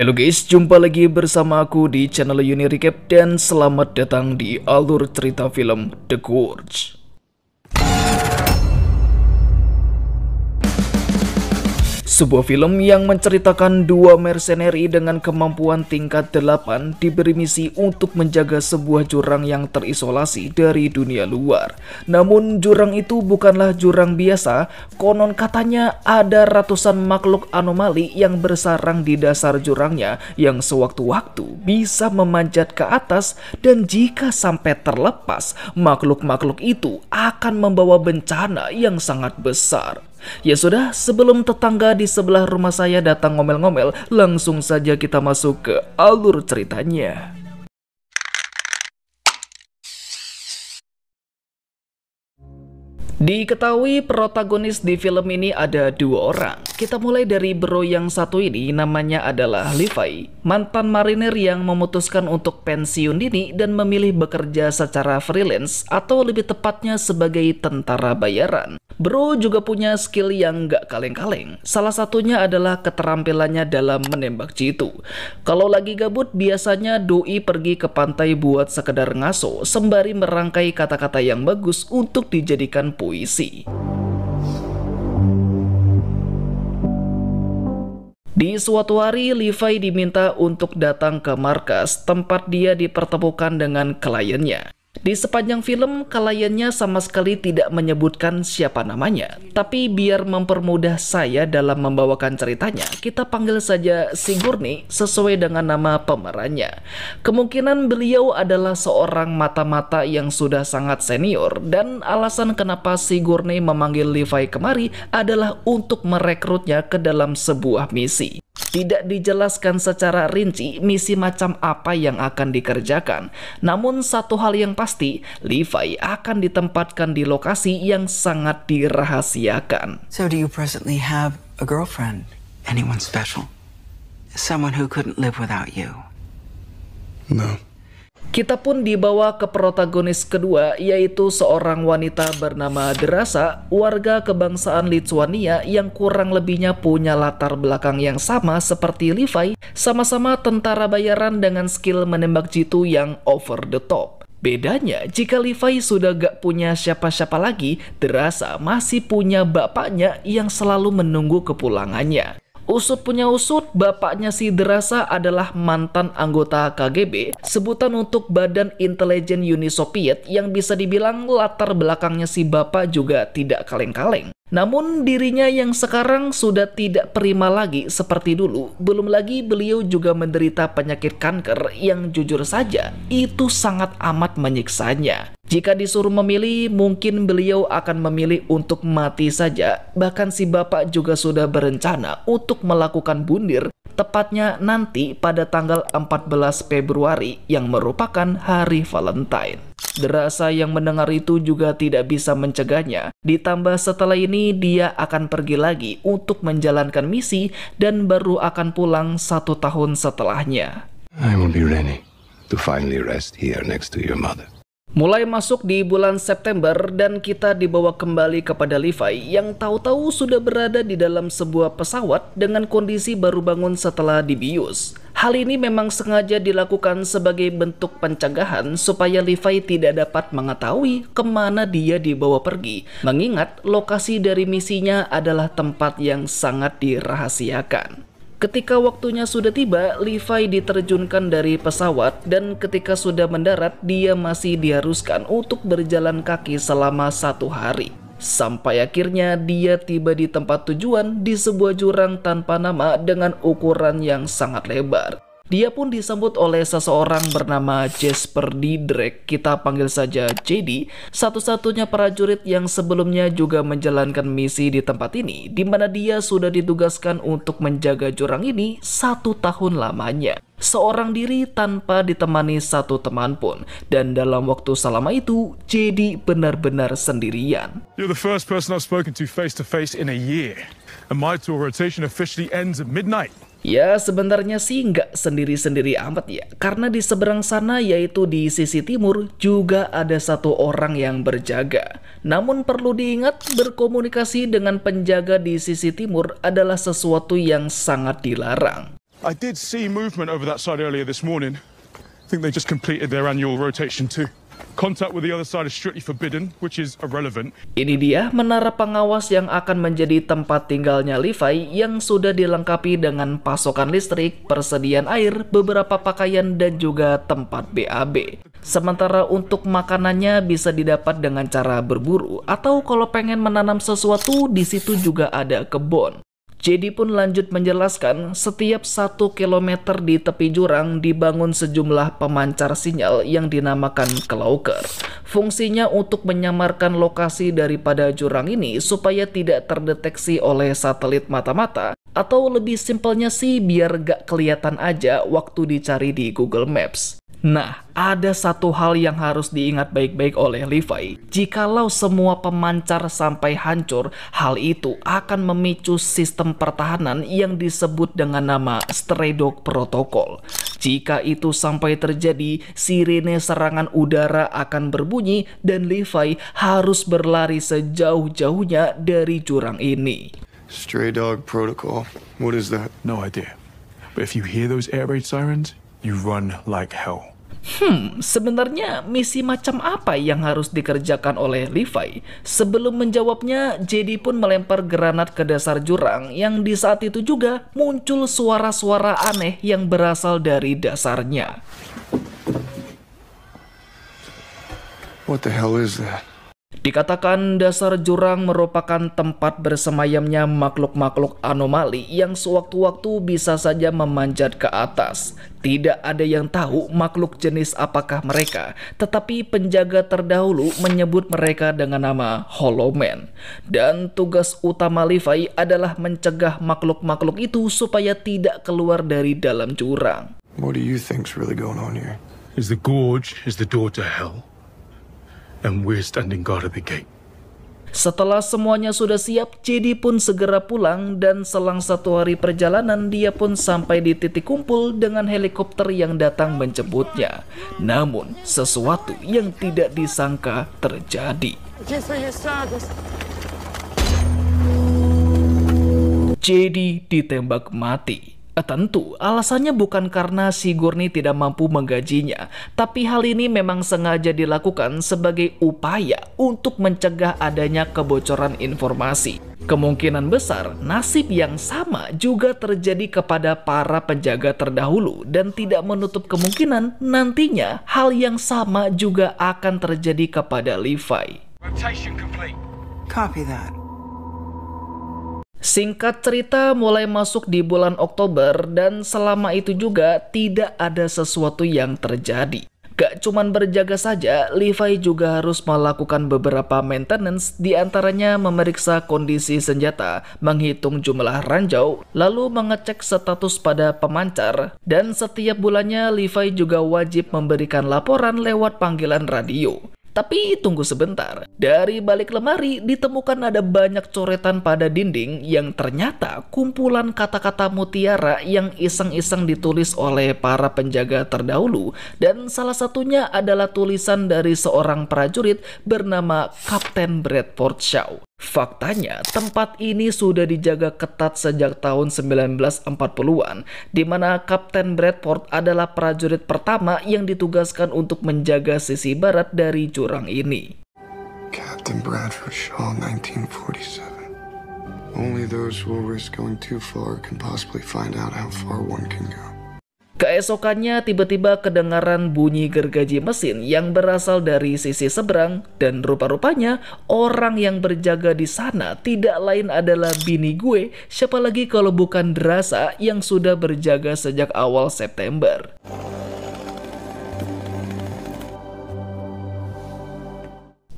Halo guys, jumpa lagi bersama aku di channel Uni Recap dan selamat datang di alur cerita film The Gorge. Sebuah film yang menceritakan dua mercenary dengan kemampuan tingkat 8 diberi misi untuk menjaga sebuah jurang yang terisolasi dari dunia luar. Namun jurang itu bukanlah jurang biasa, konon katanya ada ratusan makhluk anomali yang bersarang di dasar jurangnya yang sewaktu-waktu bisa memanjat ke atas, dan jika sampai terlepas, makhluk-makhluk itu akan membawa bencana yang sangat besar. Ya sudah, sebelum tetangga di sebelah rumah saya datang ngomel-ngomel, langsung saja kita masuk ke alur ceritanya. Diketahui protagonis di film ini ada dua orang. Kita mulai dari bro yang satu ini, namanya adalah Levi, mantan marinir yang memutuskan untuk pensiun dini dan memilih bekerja secara freelance atau lebih tepatnya sebagai tentara bayaran. Bro juga punya skill yang gak kaleng-kaleng. Salah satunya adalah keterampilannya dalam menembak jitu. Kalau lagi gabut, biasanya doi pergi ke pantai buat sekedar ngaso sembari merangkai kata-kata yang bagus untuk dijadikan puisi. Di suatu hari, Levi diminta untuk datang ke markas tempat dia dipertemukan dengan kliennya. Di sepanjang film, kliennya sama sekali tidak menyebutkan siapa namanya. Tapi biar mempermudah saya dalam membawakan ceritanya, kita panggil saja Sigourney sesuai dengan nama pemerannya. Kemungkinan beliau adalah seorang mata-mata yang sudah sangat senior, dan alasan kenapa Sigourney memanggil Levi kemari adalah untuk merekrutnya ke dalam sebuah misi. Tidak dijelaskan secara rinci misi macam apa yang akan dikerjakan. Namun satu hal yang pasti, Levi akan ditempatkan di lokasi yang sangat dirahasiakan. So do you presently have a girlfriend? Anyone special? Someone who couldn't live without you? No. Kita pun dibawa ke protagonis kedua, yaitu seorang wanita bernama Drasa, warga kebangsaan Lithuania yang kurang lebihnya punya latar belakang yang sama seperti Levi, sama-sama tentara bayaran dengan skill menembak jitu yang over the top. Bedanya, jika Levi sudah gak punya siapa-siapa lagi, Drasa masih punya bapaknya yang selalu menunggu kepulangannya. Usut punya usut, bapaknya si Drasa adalah mantan anggota KGB, sebutan untuk Badan Intelijen Uni Soviet, yang bisa dibilang latar belakangnya si bapak juga tidak kaleng-kaleng. Namun dirinya yang sekarang sudah tidak prima lagi seperti dulu. Belum lagi beliau juga menderita penyakit kanker yang jujur saja itu sangat amat menyiksanya. Jika disuruh memilih, mungkin beliau akan memilih untuk mati saja. Bahkan si bapak juga sudah berencana untuk melakukan bundir, tepatnya nanti pada tanggal 14 Februari yang merupakan hari Valentine. Drasa yang mendengar itu juga tidak bisa mencegahnya. Ditambah setelah ini dia akan pergi lagi untuk menjalankan misi dan baru akan pulang 1 tahun setelahnya. I will be ready to finally rest here next to your mother. Mulai masuk di bulan September dan kita dibawa kembali kepada Levi yang tahu-tahu sudah berada di dalam sebuah pesawat dengan kondisi baru bangun setelah dibius. Hal ini memang sengaja dilakukan sebagai bentuk pencegahan supaya Levi tidak dapat mengetahui kemana dia dibawa pergi, mengingat lokasi dari misinya adalah tempat yang sangat dirahasiakan. Ketika waktunya sudah tiba, Levi diterjunkan dari pesawat, dan ketika sudah mendarat, dia masih diharuskan untuk berjalan kaki selama 1 hari. Sampai akhirnya dia tiba di tempat tujuan di sebuah jurang tanpa nama dengan ukuran yang sangat lebar. Dia pun disambut oleh seseorang bernama Jesper Didrek, kita panggil saja JD, satu-satunya prajurit yang sebelumnya juga menjalankan misi di tempat ini, di mana dia sudah ditugaskan untuk menjaga jurang ini 1 tahun lamanya. Seorang diri tanpa ditemani satu teman pun, dan dalam waktu selama itu, JD benar-benar sendirian. You're the first person I've spoken to face in a year, and my tour rotation officially ends at midnight. Ya, sebenarnya sih nggak sendiri-sendiri amat ya, karena di seberang sana, yaitu di sisi timur, juga ada satu orang yang berjaga. Namun perlu diingat, berkomunikasi dengan penjaga di sisi timur adalah sesuatu yang sangat dilarang. I did see movement over that side earlier this morning. I think they just completed their annual rotation too. Contact with the other side is strictly forbidden, which is irrelevant. Ini dia menara pengawas yang akan menjadi tempat tinggalnya Levi yang sudah dilengkapi dengan pasokan listrik, persediaan air, beberapa pakaian, dan juga tempat BAB. Sementara untuk makanannya bisa didapat dengan cara berburu, atau kalau pengen menanam sesuatu, di situ juga ada kebun. JD pun lanjut menjelaskan, setiap 1 kilometer di tepi jurang dibangun sejumlah pemancar sinyal yang dinamakan cloaker. Fungsinya untuk menyamarkan lokasi daripada jurang ini supaya tidak terdeteksi oleh satelit mata-mata, atau lebih simpelnya sih biar gak kelihatan aja waktu dicari di Google Maps. Nah, ada satu hal yang harus diingat baik-baik oleh Levi. Jikalau semua pemancar sampai hancur, hal itu akan memicu sistem pertahanan yang disebut dengan nama Stray Dog Protocol. Jika itu sampai terjadi, sirene serangan udara akan berbunyi dan Levi harus berlari sejauh-jauhnya dari jurang ini. Stray Dog Protocol. What is that? No idea. But if you hear those air raid sirens, you run like hell. Sebenarnya misi macam apa yang harus dikerjakan oleh Levi? Sebelum menjawabnya, JD pun melempar granat ke dasar jurang yang di saat itu juga muncul suara-suara aneh yang berasal dari dasarnya. What the hell is that? Dikatakan dasar jurang merupakan tempat bersemayamnya makhluk-makhluk anomali yang sewaktu-waktu bisa saja memanjat ke atas. Tidak ada yang tahu makhluk jenis apakah mereka, tetapi penjaga terdahulu menyebut mereka dengan nama Hollow Man. Dan tugas utama Levi adalah mencegah makhluk-makhluk itu supaya tidak keluar dari dalam jurang. What do you think's really going on here? Is the gorge is the door to hell, and we're standing guard at the gate. Setelah semuanya sudah siap, JD pun segera pulang dan selang 1 hari perjalanan dia pun sampai di titik kumpul dengan helikopter yang datang menjemputnya. Namun, sesuatu yang tidak disangka terjadi. JD ditembak mati. Tentu, alasannya bukan karena si Gurney tidak mampu menggajinya, tapi hal ini memang sengaja dilakukan sebagai upaya untuk mencegah adanya kebocoran informasi. Kemungkinan besar, nasib yang sama juga terjadi kepada para penjaga terdahulu dan tidak menutup kemungkinan nantinya hal yang sama juga akan terjadi kepada Levi. Rotation complete. Copy that. Singkat cerita, mulai masuk di bulan Oktober dan selama itu juga tidak ada sesuatu yang terjadi. Gak cuman berjaga saja, Levi juga harus melakukan beberapa maintenance, diantaranya memeriksa kondisi senjata, menghitung jumlah ranjau, lalu mengecek status pada pemancar, dan setiap bulannya Levi juga wajib memberikan laporan lewat panggilan radio. Tapi tunggu sebentar, dari balik lemari ditemukan ada banyak coretan pada dinding yang ternyata kumpulan kata-kata mutiara yang iseng-iseng ditulis oleh para penjaga terdahulu, dan salah satunya adalah tulisan dari seorang prajurit bernama Kapten Bradford Shaw. Faktanya, tempat ini sudah dijaga ketat sejak tahun 1940-an, di mana Kapten Bradford adalah prajurit pertama yang ditugaskan untuk menjaga sisi barat dari jurang ini. Captain Bradford Shaw, 1947. Only those who will risk going too far can possibly find out how far one can go. Keesokannya tiba-tiba kedengaran bunyi gergaji mesin yang berasal dari sisi seberang, dan rupa-rupanya orang yang berjaga di sana tidak lain adalah bini gue, siapa lagi kalau bukan Drasa yang sudah berjaga sejak awal September.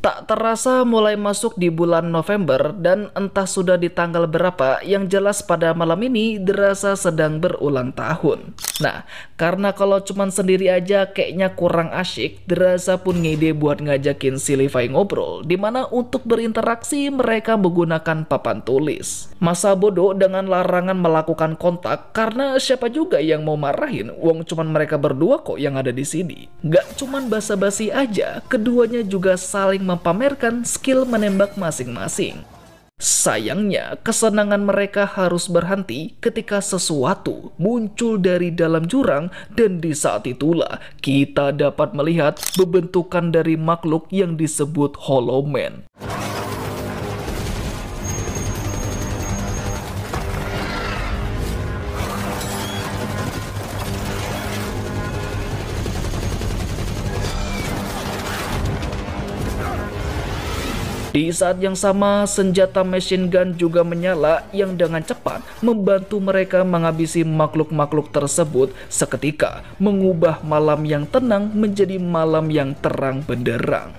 Tak terasa mulai masuk di bulan November dan entah sudah di tanggal berapa, yang jelas pada malam ini Drasa sedang berulang tahun. Nah, karena kalau cuman sendiri aja kayaknya kurang asyik, Drasa pun ngide buat ngajakin si Levi ngobrol, dimana untuk berinteraksi mereka menggunakan papan tulis. Masa bodoh dengan larangan melakukan kontak, karena siapa juga yang mau marahin, wong cuman mereka berdua kok yang ada di sini. Gak cuman basa-basi aja, keduanya juga saling mempamerkan skill menembak masing-masing. Sayangnya, kesenangan mereka harus berhenti ketika sesuatu muncul dari dalam jurang, dan di saat itulah kita dapat melihat pembentukan dari makhluk yang disebut Hollow Man. Di saat yang sama, senjata machine gun juga menyala yang dengan cepat membantu mereka menghabisi makhluk-makhluk tersebut, seketika mengubah malam yang tenang menjadi malam yang terang benderang.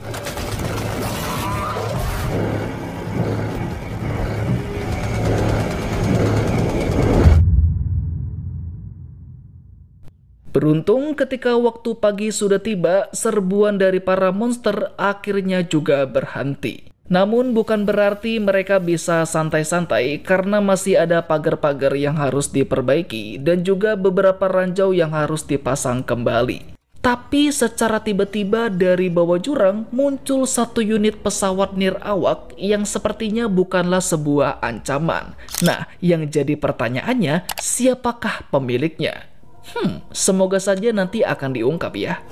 Beruntung ketika waktu pagi sudah tiba, serbuan dari para monster akhirnya juga berhenti. Namun bukan berarti mereka bisa santai-santai, karena masih ada pagar-pagar yang harus diperbaiki dan juga beberapa ranjau yang harus dipasang kembali. Tapi secara tiba-tiba dari bawah jurang muncul satu unit pesawat nirawak yang sepertinya bukanlah sebuah ancaman. Nah, yang jadi pertanyaannya, siapakah pemiliknya? Semoga saja nanti akan diungkap ya.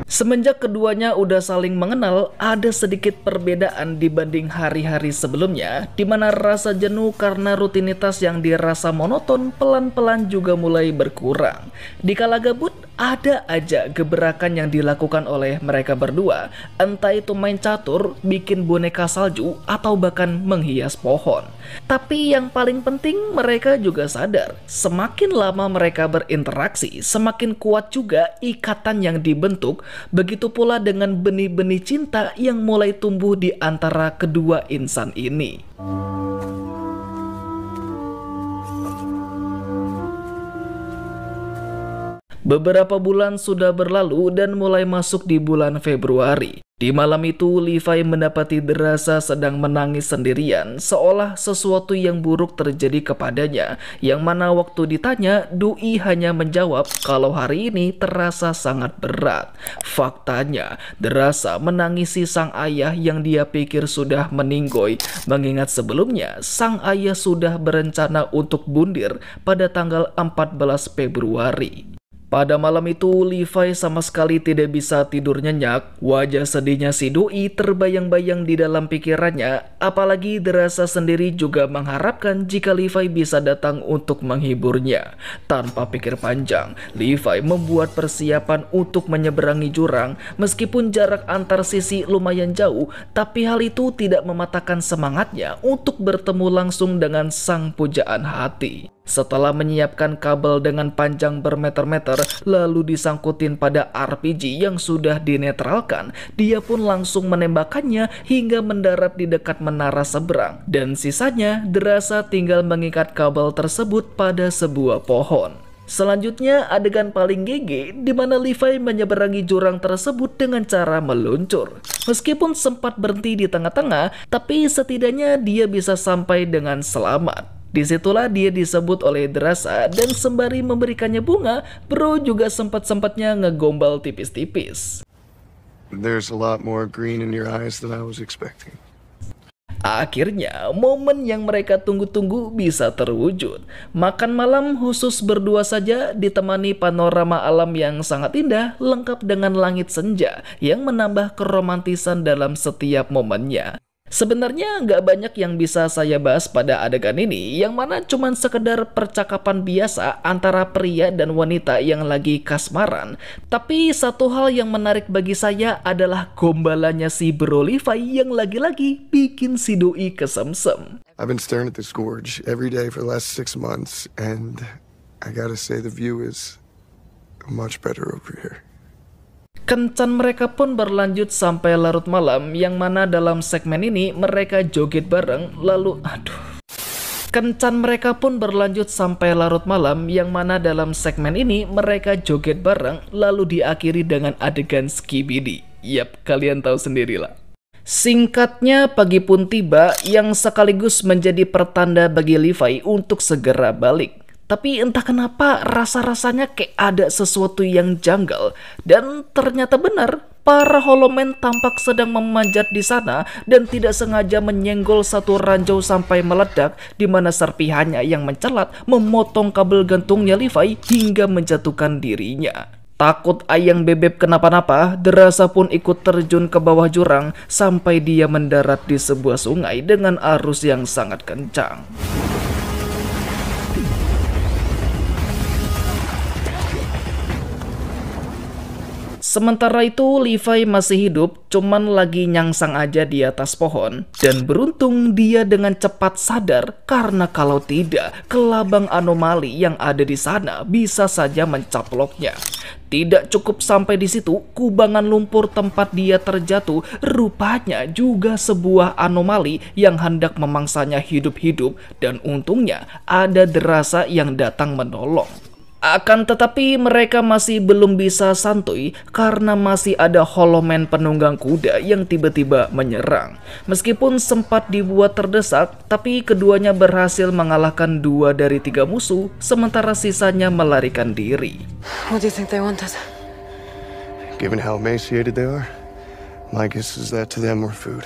Semenjak keduanya udah saling mengenal, ada sedikit perbedaan dibanding hari-hari sebelumnya, di mana rasa jenuh karena rutinitas yang dirasa monoton pelan-pelan juga mulai berkurang. Di kala gabut, ada aja gebrakan yang dilakukan oleh mereka berdua, entah itu main catur, bikin boneka salju, atau bahkan menghias pohon. Tapi yang paling penting, mereka juga sadar, semakin lama mereka berinteraksi, semakin kuat juga ikatan yang dibentuk. Begitu pula dengan benih-benih cinta yang mulai tumbuh di antara kedua insan ini. Beberapa bulan sudah berlalu dan mulai masuk di bulan Februari. Di malam itu, Levi mendapati Drasa sedang menangis sendirian, seolah sesuatu yang buruk terjadi kepadanya, yang mana waktu ditanya, Doi hanya menjawab kalau hari ini terasa sangat berat. Faktanya, Drasa menangisi sang ayah yang dia pikir sudah meninggoy, mengingat sebelumnya sang ayah sudah berencana untuk bundir pada tanggal 14 Februari. Pada malam itu, Levi sama sekali tidak bisa tidur nyenyak. Wajah sedihnya si Doi terbayang-bayang di dalam pikirannya, apalagi Drasa sendiri juga mengharapkan jika Levi bisa datang untuk menghiburnya. Tanpa pikir panjang, Levi membuat persiapan untuk menyeberangi jurang. Meskipun jarak antar sisi lumayan jauh, tapi hal itu tidak mematahkan semangatnya untuk bertemu langsung dengan sang pujaan hati. Setelah menyiapkan kabel dengan panjang bermeter-meter, lalu disangkutin pada RPG yang sudah dinetralkan, dia pun langsung menembakkannya hingga mendarat di dekat menara seberang. Dan sisanya, Drasa tinggal mengikat kabel tersebut pada sebuah pohon. Selanjutnya, adegan paling GG di mana Levi menyeberangi jurang tersebut dengan cara meluncur. Meskipun sempat berhenti di tengah-tengah, tapi setidaknya dia bisa sampai dengan selamat. Disitulah dia disebut oleh Drasa, dan sembari memberikannya bunga, bro juga sempat-sempatnya ngegombal tipis-tipis. There's a lot more green in your eyes than I was expecting. Akhirnya, momen yang mereka tunggu-tunggu bisa terwujud. Makan malam khusus berdua saja ditemani panorama alam yang sangat indah, lengkap dengan langit senja yang menambah keromantisan dalam setiap momennya. Sebenarnya nggak banyak yang bisa saya bahas pada adegan ini, yang mana cuman sekedar percakapan biasa antara pria dan wanita yang lagi kasmaran. Tapi satu hal yang menarik bagi saya adalah gombalannya si bro Levi yang lagi-lagi bikin si Doi kesemsem. I've been staring at this gorge every day for the last 6 months, and I gotta say the view is much better over here. Kencan mereka pun berlanjut sampai larut malam, yang mana dalam segmen ini mereka joget bareng, lalu Kencan mereka pun berlanjut sampai larut malam, yang mana dalam segmen ini mereka joget bareng, lalu diakhiri dengan adegan skibidi. Yap, kalian tahu sendirilah. Singkatnya, pagi pun tiba yang sekaligus menjadi pertanda bagi Levi untuk segera balik. Tapi entah kenapa rasa-rasanya kayak ada sesuatu yang janggal. Dan ternyata benar, para Holoman tampak sedang memanjat di sana dan tidak sengaja menyenggol satu ranjau sampai meledak, di mana serpihannya yang mencelat memotong kabel gantungnya Levi hingga menjatuhkan dirinya. Takut ayang bebek kenapa-napa, Drasa pun ikut terjun ke bawah jurang sampai dia mendarat di sebuah sungai dengan arus yang sangat kencang. Sementara itu Levi masih hidup, cuman lagi nyangsang aja di atas pohon. Dan beruntung dia dengan cepat sadar karena kalau tidak, kelabang anomali yang ada di sana bisa saja mencaploknya. Tidak cukup sampai di situ, kubangan lumpur tempat dia terjatuh rupanya juga sebuah anomali yang hendak memangsanya hidup-hidup, dan untungnya ada Drasa yang datang menolong. Akan tetapi mereka masih belum bisa santuy karena masih ada Holoman penunggang kuda yang tiba-tiba menyerang. Meskipun sempat dibuat terdesak, tapi keduanya berhasil mengalahkan 2 dari 3 musuh, sementara sisanya melarikan diri. What do you think they want us? Given how emaciated they are, my guess is that to them we're food.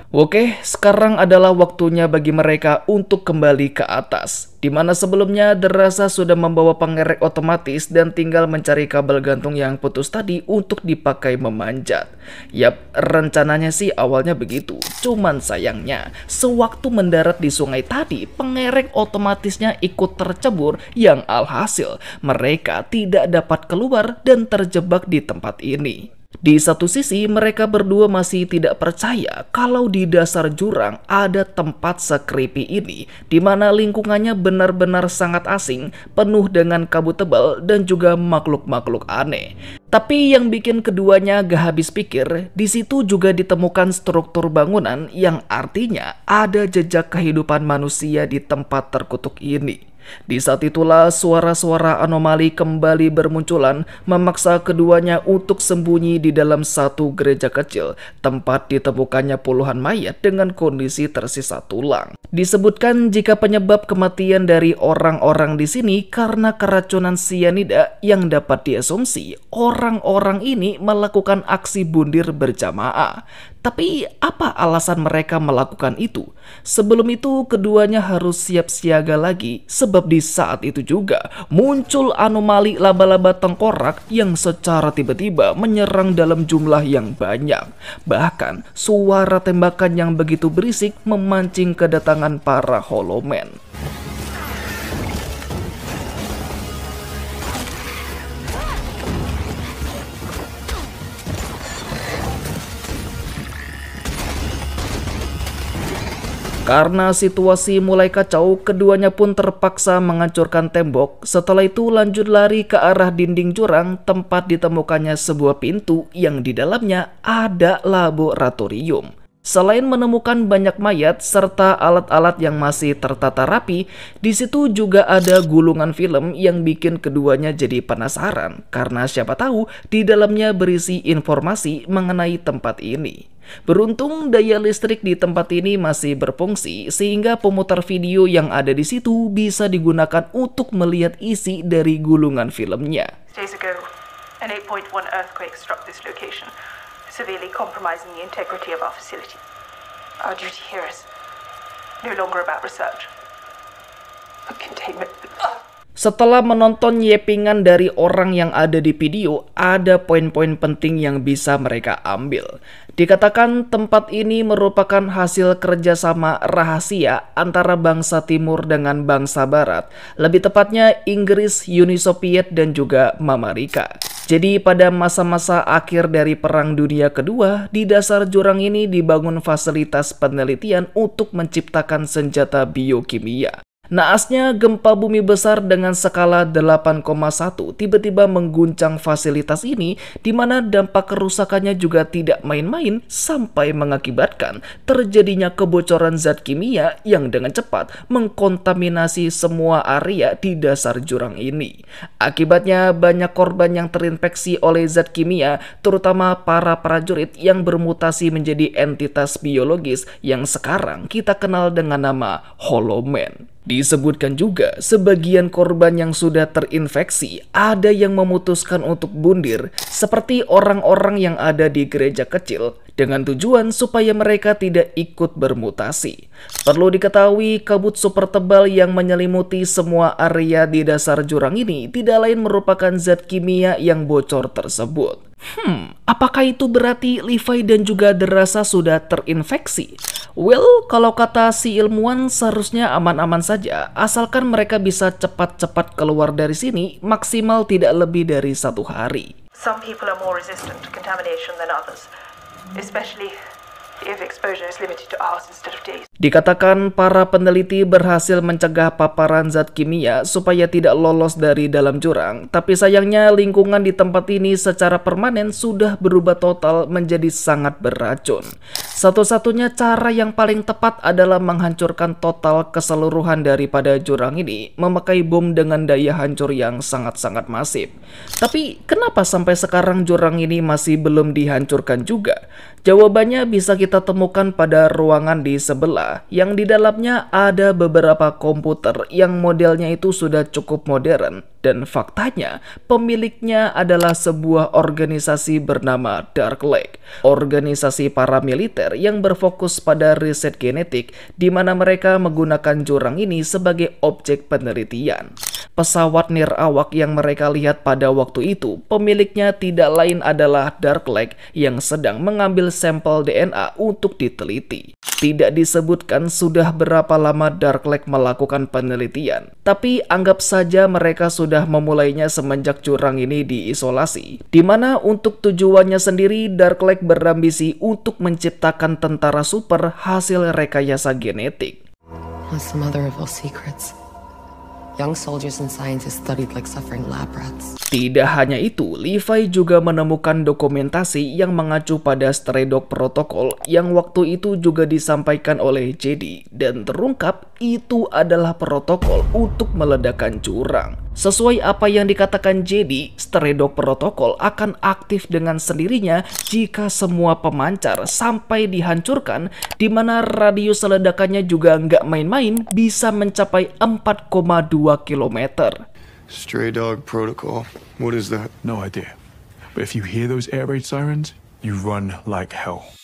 Oke, sekarang adalah waktunya bagi mereka untuk kembali ke atas. Di mana sebelumnya Drasa sudah membawa pengerek otomatis dan tinggal mencari kabel gantung yang putus tadi untuk dipakai memanjat. Yap, rencananya sih awalnya begitu. Cuman sayangnya, sewaktu mendarat di sungai tadi, pengerek otomatisnya ikut tercebur yang alhasil mereka tidak dapat keluar dan terjebak di tempat ini. Di satu sisi, mereka berdua masih tidak percaya kalau di dasar jurang ada tempat se-creepy ini, di mana lingkungannya benar-benar sangat asing, penuh dengan kabut tebal dan juga makhluk-makhluk aneh. Tapi yang bikin keduanya gak habis pikir, di situ juga ditemukan struktur bangunan yang artinya ada jejak kehidupan manusia di tempat terkutuk ini. Di saat itulah suara-suara anomali kembali bermunculan, memaksa keduanya untuk sembunyi di dalam satu gereja kecil, tempat ditemukannya puluhan mayat dengan kondisi tersisa tulang. Disebutkan jika penyebab kematian dari orang-orang di sini karena keracunan sianida yang dapat diasumsi orang-orang ini melakukan aksi bundir berjamaah. Tapi apa alasan mereka melakukan itu? Sebelum itu keduanya harus siap siaga lagi, sebab di saat itu juga muncul anomali laba-laba tengkorak yang secara tiba-tiba menyerang dalam jumlah yang banyak. Bahkan suara tembakan yang begitu berisik memancing kedatangan para Holoman. Karena situasi mulai kacau, keduanya pun terpaksa menghancurkan tembok. Setelah itu lanjut lari ke arah dinding jurang tempat ditemukannya sebuah pintu yang di dalamnya ada laboratorium. Selain menemukan banyak mayat serta alat-alat yang masih tertata rapi, di situ juga ada gulungan film yang bikin keduanya jadi penasaran karena siapa tahu di dalamnya berisi informasi mengenai tempat ini. Beruntung daya listrik di tempat ini masih berfungsi sehingga pemutar video yang ada di situ bisa digunakan untuk melihat isi dari gulungan filmnya. Days ago, an 8.1 earthquake struck this location, severely compromising the integrity of our facility. Our duty here is no longer about research, but containment. Setelah menonton yepingan dari orang yang ada di video, ada poin-poin penting yang bisa mereka ambil. Dikatakan tempat ini merupakan hasil kerjasama rahasia antara bangsa timur dengan bangsa barat. Lebih tepatnya Inggris, Uni Soviet, dan juga Amerika. Jadi pada masa-masa akhir dari Perang Dunia Kedua, di dasar jurang ini dibangun fasilitas penelitian untuk menciptakan senjata biokimia. Naasnya gempa bumi besar dengan skala 8,1 tiba-tiba mengguncang fasilitas ini, di mana dampak kerusakannya juga tidak main-main sampai mengakibatkan terjadinya kebocoran zat kimia yang dengan cepat mengkontaminasi semua area di dasar jurang ini. Akibatnya banyak korban yang terinfeksi oleh zat kimia, terutama para prajurit yang bermutasi menjadi entitas biologis yang sekarang kita kenal dengan nama Holoman. Disebutkan juga sebagian korban yang sudah terinfeksi ada yang memutuskan untuk bundir seperti orang-orang yang ada di gereja kecil dengan tujuan supaya mereka tidak ikut bermutasi. Perlu diketahui kabut super tebal yang menyelimuti semua area di dasar jurang ini tidak lain merupakan zat kimia yang bocor tersebut. Apakah itu berarti Levi dan juga Derasa sudah terinfeksi? Well, kalau kata si ilmuwan seharusnya aman-aman saja, asalkan mereka bisa cepat-cepat keluar dari sini maksimal tidak lebih dari 1 hari. Some people are more resistant to contamination than others, especially if exposure is limited to hours instead of days. Dikatakan para peneliti berhasil mencegah paparan zat kimia supaya tidak lolos dari dalam jurang, tapi sayangnya lingkungan di tempat ini secara permanen sudah berubah total menjadi sangat beracun. Satu-satunya cara yang paling tepat adalah menghancurkan total keseluruhan daripada jurang ini, memakai bom dengan daya hancur yang sangat-sangat masif. Tapi kenapa sampai sekarang jurang ini masih belum dihancurkan juga? Jawabannya bisa kita temukan pada ruangan di sebelah, yang di dalamnya ada beberapa komputer yang modelnya itu sudah cukup modern. Dan faktanya, pemiliknya adalah sebuah organisasi bernama Dark Lake, organisasi paramiliter yang berfokus pada riset genetik, di mana mereka menggunakan jurang ini sebagai objek penelitian. Pesawat nirawak yang mereka lihat pada waktu itu, pemiliknya tidak lain adalah Dark Lake yang sedang mengambil sampel DNA untuk diteliti. Tidak disebutkan sudah berapa lama Dark Lake melakukan penelitian, tapi anggap saja mereka sudah memulainya semenjak jurang ini diisolasi, di mana untuk tujuannya sendiri Dark Lake berambisi untuk menciptakan tentara super hasil rekayasa genetik. What's the mother of all secrets? Young soldiers and scientists studied like suffering lab rats. Tidak hanya itu, Levi juga menemukan dokumentasi yang mengacu pada Stray Dog Protocol yang waktu itu juga disampaikan oleh JD, dan terungkap itu adalah protokol untuk meledakkan jurang. Sesuai apa yang dikatakan JD, Stray Dog Protocol akan aktif dengan sendirinya jika semua pemancar sampai dihancurkan, di mana radius ledakannya juga nggak main-main, bisa mencapai 4,2 kilometer. Stray Dog Protocol. What is that? No idea. But if you hear those air raid sirens, you run like hell.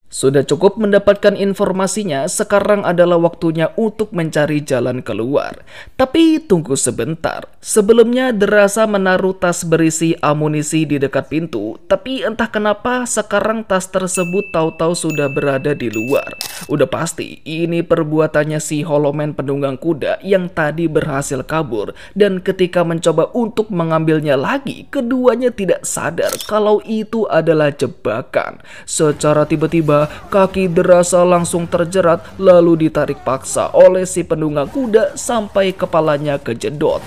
Sudah cukup mendapatkan informasinya, sekarang adalah waktunya untuk mencari jalan keluar. Tapi tunggu sebentar, sebelumnya Derasa menaruh tas berisi amunisi di dekat pintu, tapi entah kenapa sekarang tas tersebut tahu-tahu sudah berada di luar. Udah pasti ini perbuatannya si Holoman penunggang kuda yang tadi berhasil kabur, dan ketika mencoba untuk mengambilnya lagi, keduanya tidak sadar kalau itu adalah jebakan. Secara tiba-tiba kaki Derasa langsung terjerat lalu ditarik paksa oleh si penunggang kuda sampai kepalanya kejedot.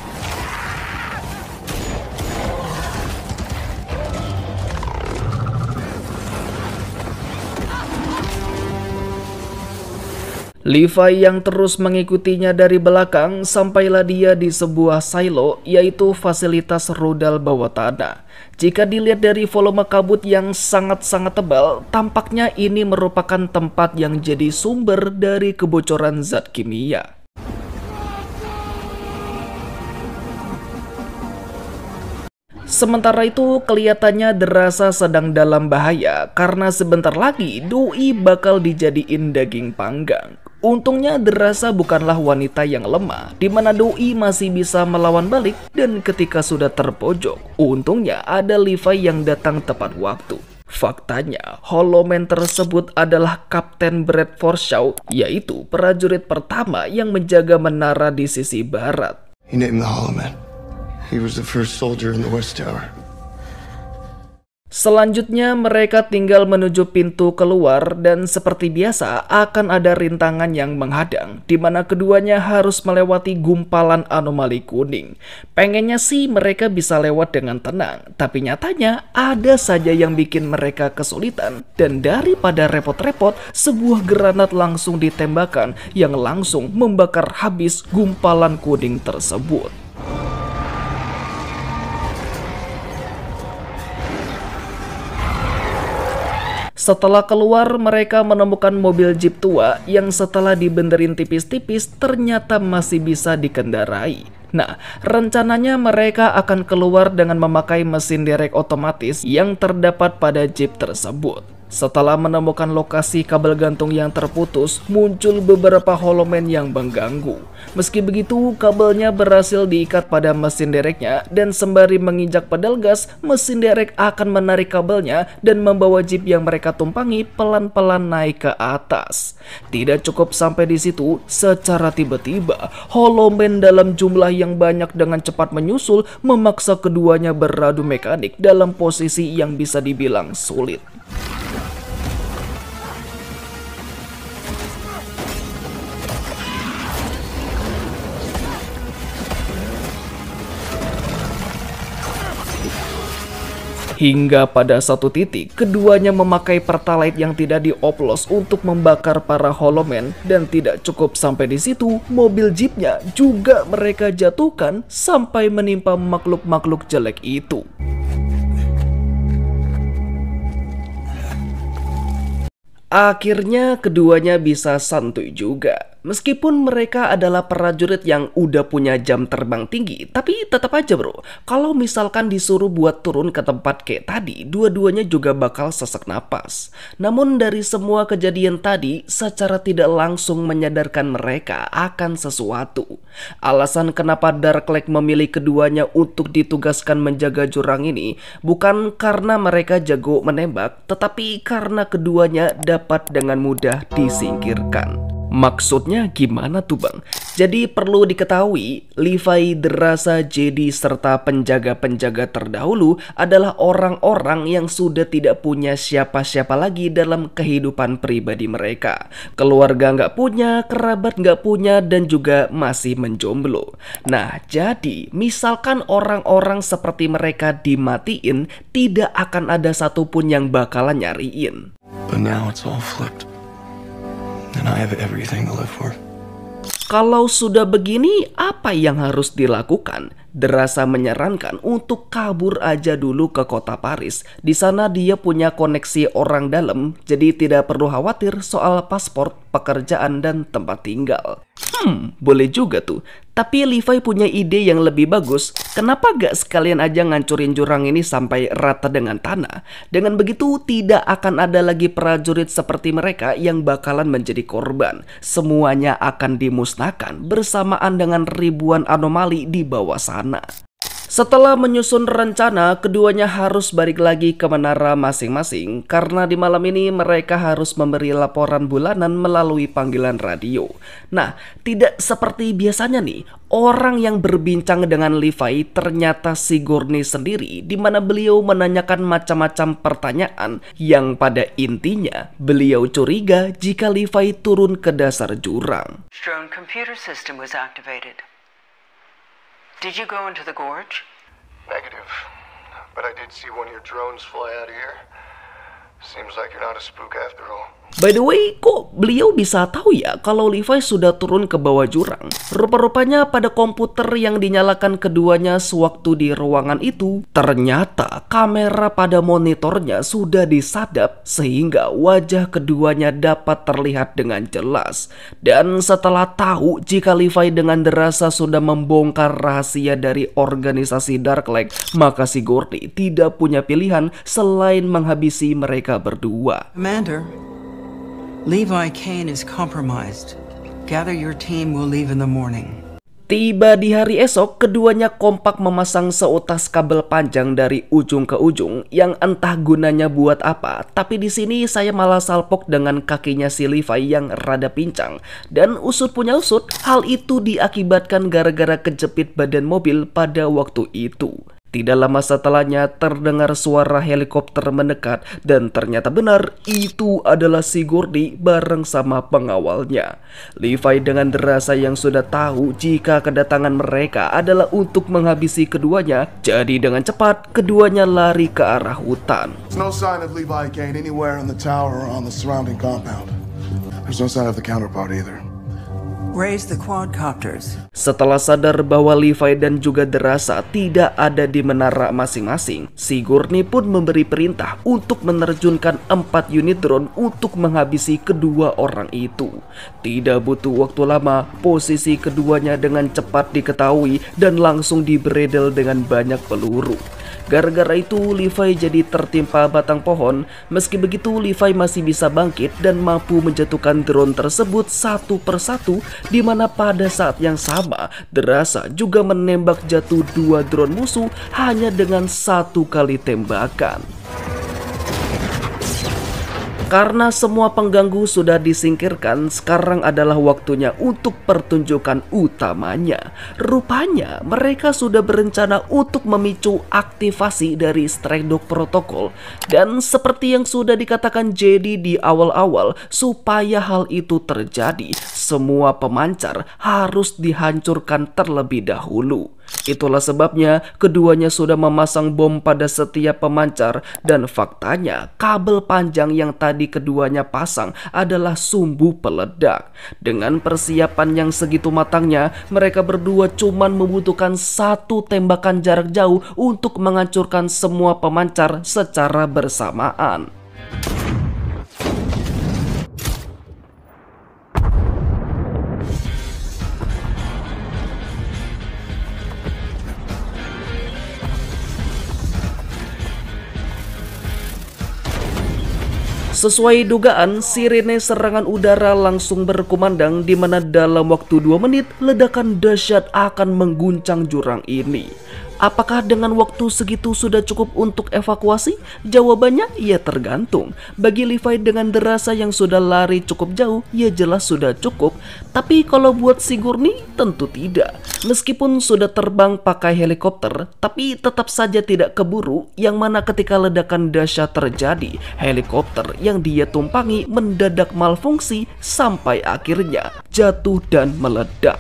Levi yang terus mengikutinya dari belakang sampailah dia di sebuah silo, yaitu fasilitas rudal bawah tanah. Jika dilihat dari volume kabut yang sangat-sangat tebal, tampaknya ini merupakan tempat yang jadi sumber dari kebocoran zat kimia. Sementara itu, kelihatannya Derasa sedang dalam bahaya karena sebentar lagi Doi bakal dijadiin daging panggang. Untungnya Derasa bukanlah wanita yang lemah, di mana Doi masih bisa melawan balik, dan ketika sudah terpojok, untungnya ada Levi yang datang tepat waktu. Faktanya, Holoman tersebut adalah Kapten Bradford Shaw, yaitu prajurit pertama yang menjaga menara di sisi barat. He named the Holoman. He was the first soldier in the West Tower. Selanjutnya mereka tinggal menuju pintu keluar, dan seperti biasa akan ada rintangan yang menghadang, di mana keduanya harus melewati gumpalan anomali kuning. Pengennya sih mereka bisa lewat dengan tenang, tapi nyatanya ada saja yang bikin mereka kesulitan, dan daripada repot-repot, sebuah granat langsung ditembakkan yang langsung membakar habis gumpalan kuning tersebut. Setelah keluar, mereka menemukan mobil jeep tua yang setelah dibenerin tipis-tipis ternyata masih bisa dikendarai. Nah, rencananya mereka akan keluar dengan memakai mesin derek otomatis yang terdapat pada jeep tersebut. Setelah menemukan lokasi kabel gantung yang terputus, muncul beberapa holomen yang mengganggu. Meski begitu, kabelnya berhasil diikat pada mesin dereknya dan sembari menginjak pedal gas, mesin derek akan menarik kabelnya dan membawa jeep yang mereka tumpangi pelan-pelan naik ke atas. Tidak cukup sampai di situ, secara tiba-tiba, holomen dalam jumlah yang banyak dengan cepat menyusul memaksa keduanya beradu mekanik dalam posisi yang bisa dibilang sulit. Hingga pada satu titik, keduanya memakai pertalite yang tidak dioplos untuk membakar para holomen, dan tidak cukup sampai di situ, mobil jeepnya juga mereka jatuhkan sampai menimpa makhluk-makhluk jelek itu. Akhirnya keduanya bisa santuy juga. Meskipun mereka adalah prajurit yang udah punya jam terbang tinggi, tapi tetap aja bro, kalau misalkan disuruh buat turun ke tempat kayak tadi, dua-duanya juga bakal sesak napas. Namun dari semua kejadian tadi, secara tidak langsung menyadarkan mereka akan sesuatu. Alasan kenapa Dark Lake memilih keduanya untuk ditugaskan menjaga jurang ini, bukan karena mereka jago menembak, tetapi karena keduanya dapat dengan mudah disingkirkan. Maksudnya gimana tuh bang? Jadi perlu diketahui, Levi, Drasa, Jedi, serta penjaga-penjaga terdahulu adalah orang-orang yang sudah tidak punya siapa-siapa lagi dalam kehidupan pribadi mereka. Keluarga nggak punya, kerabat nggak punya, dan juga masih menjomblo. Nah, jadi misalkan orang-orang seperti mereka dimatiin, tidak akan ada satupun yang bakalan nyariin. But now it's all flipped. And I have everything to live for. Kalau sudah begini, apa yang harus dilakukan? Drasa menyarankan untuk kabur aja dulu ke kota Paris. Di sana dia punya koneksi orang dalam, jadi tidak perlu khawatir soal paspor, pekerjaan, dan tempat tinggal. Boleh juga tuh. Tapi Levi punya ide yang lebih bagus. Kenapa gak sekalian aja ngancurin jurang ini sampai rata dengan tanah? Dengan begitu tidak akan ada lagi prajurit seperti mereka yang bakalan menjadi korban. Semuanya akan dimusnahkan bersamaan dengan ribuan anomali di bawah sana. Setelah menyusun rencana, keduanya harus balik lagi ke menara masing-masing karena di malam ini mereka harus memberi laporan bulanan melalui panggilan radio. Nah, tidak seperti biasanya nih, orang yang berbincang dengan Levi ternyata Sigourney sendiri, di mana beliau menanyakan macam-macam pertanyaan yang pada intinya beliau curiga jika Levi turun ke dasar jurang. Drone computer system was activated. Did you go into the gorge? Negative. But I did see one of your drones fly out of here. Seems like you're not a spook after all. By the way, kok beliau bisa tahu ya kalau Levi sudah turun ke bawah jurang? Rupa-rupanya pada komputer yang dinyalakan keduanya sewaktu di ruangan itu, ternyata kamera pada monitornya sudah disadap sehingga wajah keduanya dapat terlihat dengan jelas. Dan setelah tahu jika Levi dengan Drasa sudah membongkar rahasia dari organisasi Dark Lake, maka Sigourney tidak punya pilihan selain menghabisi mereka berdua. Commander, Levi Kane is compromised. Gather your team, we'll leave in the morning. Tiba di hari esok, keduanya kompak memasang seutas kabel panjang dari ujung ke ujung yang entah gunanya buat apa. Tapi di sini saya malah salpok dengan kakinya si Levi yang rada pincang. Dan usut punya usut, hal itu diakibatkan gara-gara kejepit badan mobil pada waktu itu. Tidak lama setelahnya terdengar suara helikopter mendekat dan ternyata benar itu adalah Sigourney bareng sama pengawalnya. Levi dengan Drasa yang sudah tahu jika kedatangan mereka adalah untuk menghabisi keduanya, jadi dengan cepat keduanya lari ke arah hutan. There's no sign of Levi Kane anywhere in the tower or on the surrounding compound. There's no sign of the counterpart either. Raise the quadcopters. Setelah sadar bahwa Levi dan juga Derasa tidak ada di menara masing-masing, Sigourney pun memberi perintah untuk menerjunkan 4 unit drone untuk menghabisi kedua orang itu. Tidak butuh waktu lama, posisi keduanya dengan cepat diketahui dan langsung dibredel dengan banyak peluru. Gara-gara itu Levi jadi tertimpa batang pohon. Meski begitu Levi masih bisa bangkit dan mampu menjatuhkan drone tersebut satu persatu, di mana pada saat yang sama Derasa juga menembak jatuh 2 drone musuh hanya dengan 1 kali tembakan. Karena semua pengganggu sudah disingkirkan, sekarang adalah waktunya untuk pertunjukan utamanya. Rupanya mereka sudah berencana untuk memicu aktivasi dari Stray Dog Protocol. Dan seperti yang sudah dikatakan JD di awal-awal, supaya hal itu terjadi, semua pemancar harus dihancurkan terlebih dahulu. Itulah sebabnya keduanya sudah memasang bom pada setiap pemancar, dan faktanya kabel panjang yang tadi keduanya pasang adalah sumbu peledak. Dengan persiapan yang segitu matangnya, mereka berdua cuman membutuhkan 1 tembakan jarak jauh untuk menghancurkan semua pemancar secara bersamaan. Sesuai dugaan, sirene serangan udara langsung berkumandang, di mana dalam waktu 2 menit ledakan dahsyat akan mengguncang jurang ini. Apakah dengan waktu segitu sudah cukup untuk evakuasi? Jawabannya ya tergantung. Bagi Levi dengan Derasa yang sudah lari cukup jauh, ya jelas sudah cukup. Tapi kalau buat Sigourney, tentu tidak. Meskipun sudah terbang pakai helikopter, tapi tetap saja tidak keburu, yang mana ketika ledakan dahsyat terjadi, helikopter yang dia tumpangi mendadak malfungsi sampai akhirnya jatuh dan meledak.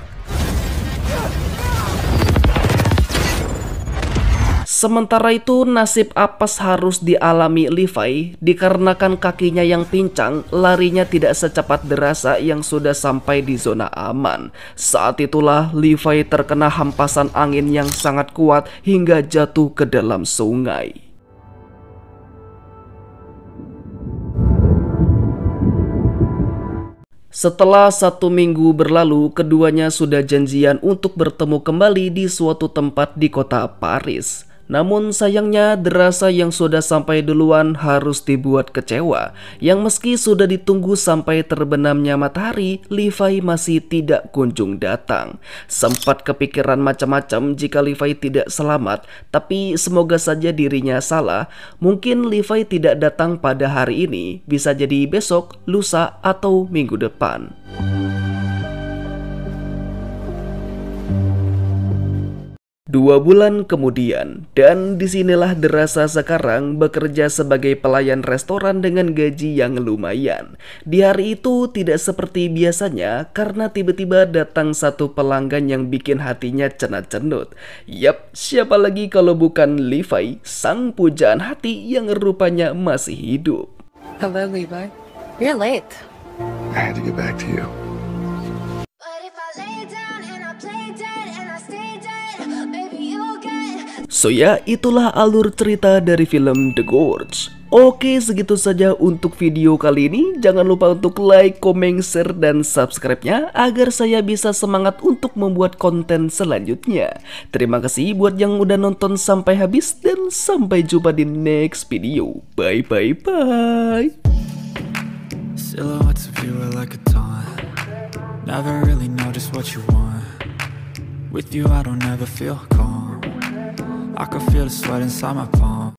Sementara itu nasib apes harus dialami Levi dikarenakan kakinya yang pincang, larinya tidak secepat Derasa yang sudah sampai di zona aman. Saat itulah Levi terkena hampasan angin yang sangat kuat hingga jatuh ke dalam sungai. Setelah 1 minggu berlalu, keduanya sudah janjian untuk bertemu kembali di suatu tempat di kota Paris. Namun sayangnya Derasa yang sudah sampai duluan harus dibuat kecewa, yang meski sudah ditunggu sampai terbenamnya matahari, Levi masih tidak kunjung datang. Sempat kepikiran macam-macam jika Levi tidak selamat, tapi semoga saja dirinya salah. Mungkin Levi tidak datang pada hari ini, bisa jadi besok, lusa, atau minggu depan. Dua bulan kemudian, dan disinilah Derasa sekarang bekerja sebagai pelayan restoran dengan gaji yang lumayan. Di hari itu tidak seperti biasanya karena tiba-tiba datang satu pelanggan yang bikin hatinya cenat-cenut. Yap, siapa lagi kalau bukan Levi, sang pujaan hati yang rupanya masih hidup. Hello, Levi. You're late. I had to get back to you. So ya, itulah alur cerita dari film The Gorge. Oke, segitu saja untuk video kali ini. Jangan lupa untuk like, comment, share, dan subscribe-nya agar saya bisa semangat untuk membuat konten selanjutnya. Terima kasih buat yang udah nonton sampai habis, dan sampai jumpa di next video. Bye bye bye. Silhouettes of you are like a taunt. Never really know just what you want. With you I don't ever feel calm. I can feel the sweat inside my palm.